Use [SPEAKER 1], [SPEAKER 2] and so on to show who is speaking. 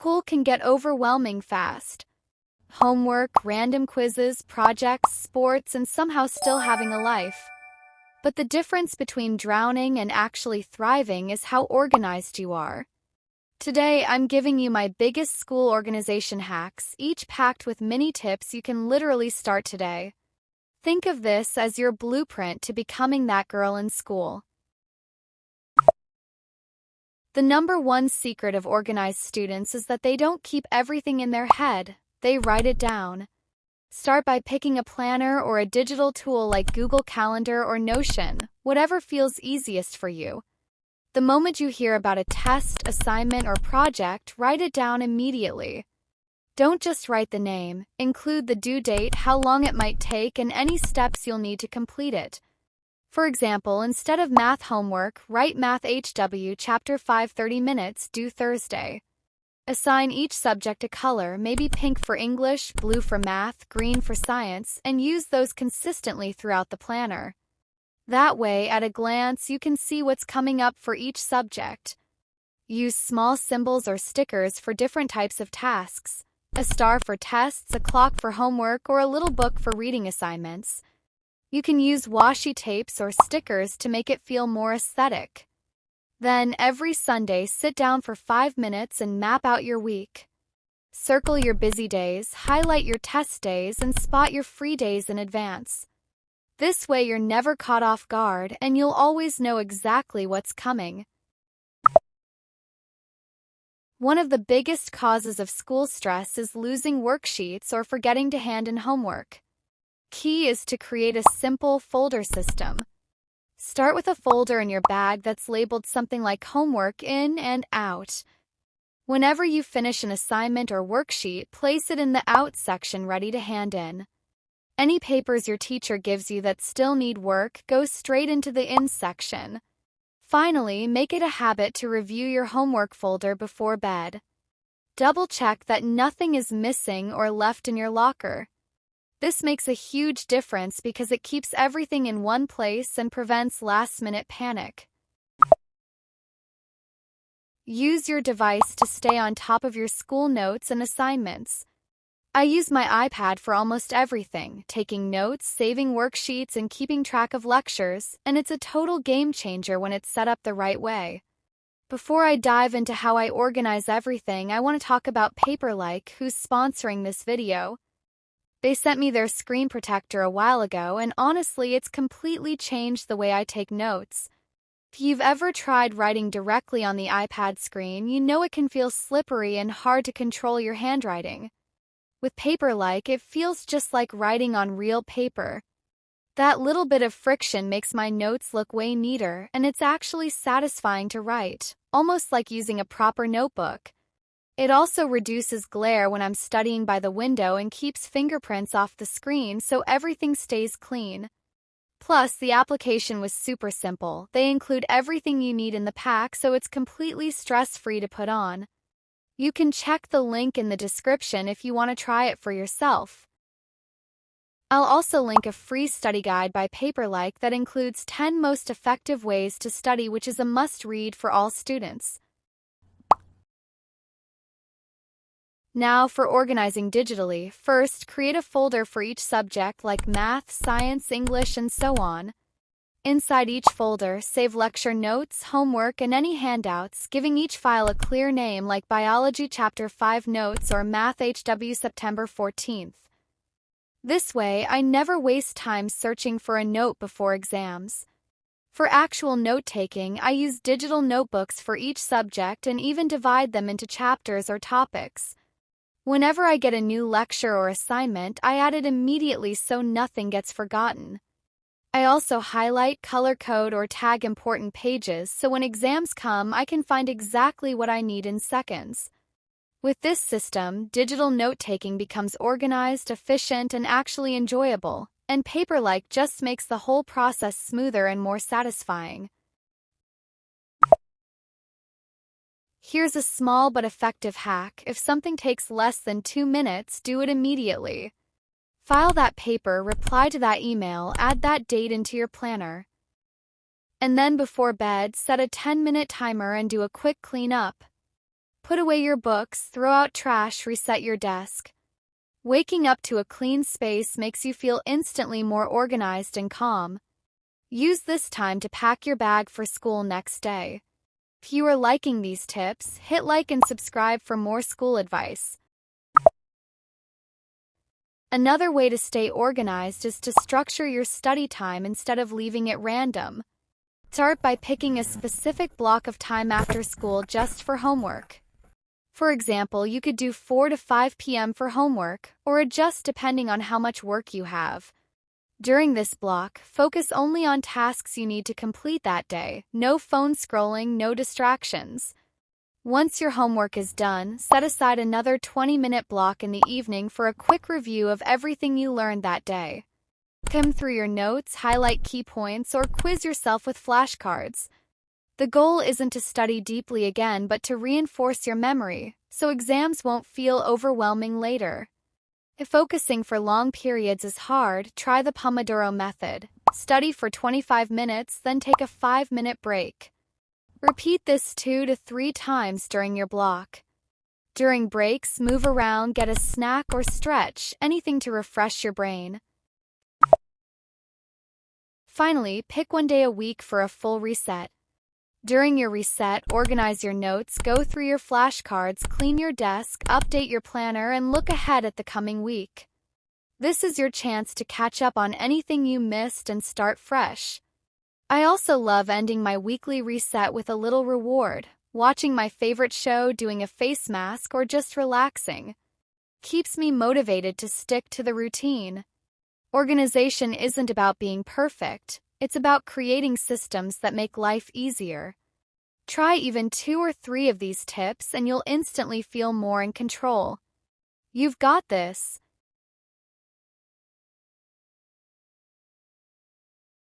[SPEAKER 1] School can get overwhelming fast. Homework, random quizzes, projects, sports, and somehow still having a life. But the difference between drowning and actually thriving is how organized you are. Today, I'm giving you my biggest school organization hacks, each packed with mini tips you can literally start today. Think of this as your blueprint to becoming that girl in school. The number one secret of organized students is that they don't keep everything in their head, they write it down. Start by picking a planner or a digital tool like Google Calendar or Notion, whatever feels easiest for you. The moment you hear about a test, assignment, or project, write it down immediately. Don't just write the name, include the due date, how long it might take, and any steps you'll need to complete it. For example, instead of math homework, write Math HW Chapter 5 30 minutes, due Thursday. Assign each subject a color, maybe pink for English, blue for math, green for science, and use those consistently throughout the planner. That way, at a glance, you can see what's coming up for each subject. Use small symbols or stickers for different types of tasks. A star for tests, a clock for homework, or a little book for reading assignments. You can use washi tapes or stickers to make it feel more aesthetic. Then, every Sunday, sit down for 5 minutes and map out your week. Circle your busy days, highlight your test days, and spot your free days in advance. This way you're never caught off guard and you'll always know exactly what's coming. One of the biggest causes of school stress is losing worksheets or forgetting to hand in homework. Key is to create a simple folder system. Start with a folder in your bag that's labeled something like homework in and out. Whenever you finish an assignment or worksheet, place it in the out section ready to hand in. Any papers your teacher gives you that still need work go straight into the in section. Finally, make it a habit to review your homework folder before bed. Double-check that nothing is missing or left in your locker. This makes a huge difference because it keeps everything in one place and prevents last-minute panic. Use your device to stay on top of your school notes and assignments. I use my iPad for almost everything, taking notes, saving worksheets, and keeping track of lectures, and it's a total game changer when it's set up the right way. Before I dive into how I organize everything, I want to talk about Paperlike, who's sponsoring this video. They sent me their screen protector a while ago, and honestly, it's completely changed the way I take notes. If you've ever tried writing directly on the iPad screen, you know it can feel slippery and hard to control your handwriting. With Paperlike, it feels just like writing on real paper. That little bit of friction makes my notes look way neater, and it's actually satisfying to write, almost like using a proper notebook. It also reduces glare when I'm studying by the window and keeps fingerprints off the screen so everything stays clean. Plus, the application was super simple. They include everything you need in the pack, so it's completely stress-free to put on. You can check the link in the description if you want to try it for yourself. I'll also link a free study guide by Paperlike that includes 10 most effective ways to study, which is a must-read for all students. Now for organizing digitally. First, create a folder for each subject like math, science, English, and so on. Inside each folder, save lecture notes, homework, and any handouts, giving each file a clear name like Biology Chapter 5 Notes or Math HW September 14th. This way, I never waste time searching for a note before exams. For actual note-taking, I use digital notebooks for each subject and even divide them into chapters or topics. Whenever I get a new lecture or assignment, I add it immediately so nothing gets forgotten. I also highlight, color code, or tag important pages so when exams come, I can find exactly what I need in seconds. With this system, digital note-taking becomes organized, efficient, and actually enjoyable, and Paperlike just makes the whole process smoother and more satisfying. Here's a small but effective hack. If something takes less than 2 minutes, do it immediately. File that paper, reply to that email, add that date into your planner. And then before bed, set a 10-minute timer and do a quick cleanup. Put away your books, throw out trash, reset your desk. Waking up to a clean space makes you feel instantly more organized and calm. Use this time to pack your bag for school next day. If you are liking these tips, hit like and subscribe for more school advice. Another way to stay organized is to structure your study time instead of leaving it random. Start by picking a specific block of time after school just for homework. For example, you could do 4 to 5 p.m. for homework, or adjust depending on how much work you have. During this block, focus only on tasks you need to complete that day. No phone scrolling, no distractions. Once your homework is done, set aside another 20-minute block in the evening for a quick review of everything you learned that day. Skim through your notes, highlight key points, or quiz yourself with flashcards. The goal isn't to study deeply again but to reinforce your memory, so exams won't feel overwhelming later. If focusing for long periods is hard, try the Pomodoro method. Study for 25 minutes, then take a 5-minute break. Repeat this 2 to 3 times during your block. During breaks, move around, get a snack or stretch, anything to refresh your brain. Finally, pick one day a week for a full reset. During your reset, organize your notes, go through your flashcards, clean your desk, update your planner, and look ahead at the coming week. This is your chance to catch up on anything you missed and start fresh. I also love ending my weekly reset with a little reward, watching my favorite show, doing a face mask, or just relaxing. Keeps me motivated to stick to the routine. Organization isn't about being perfect. It's about creating systems that make life easier. Try even 2 or 3 of these tips and you'll instantly feel more in control. You've got this.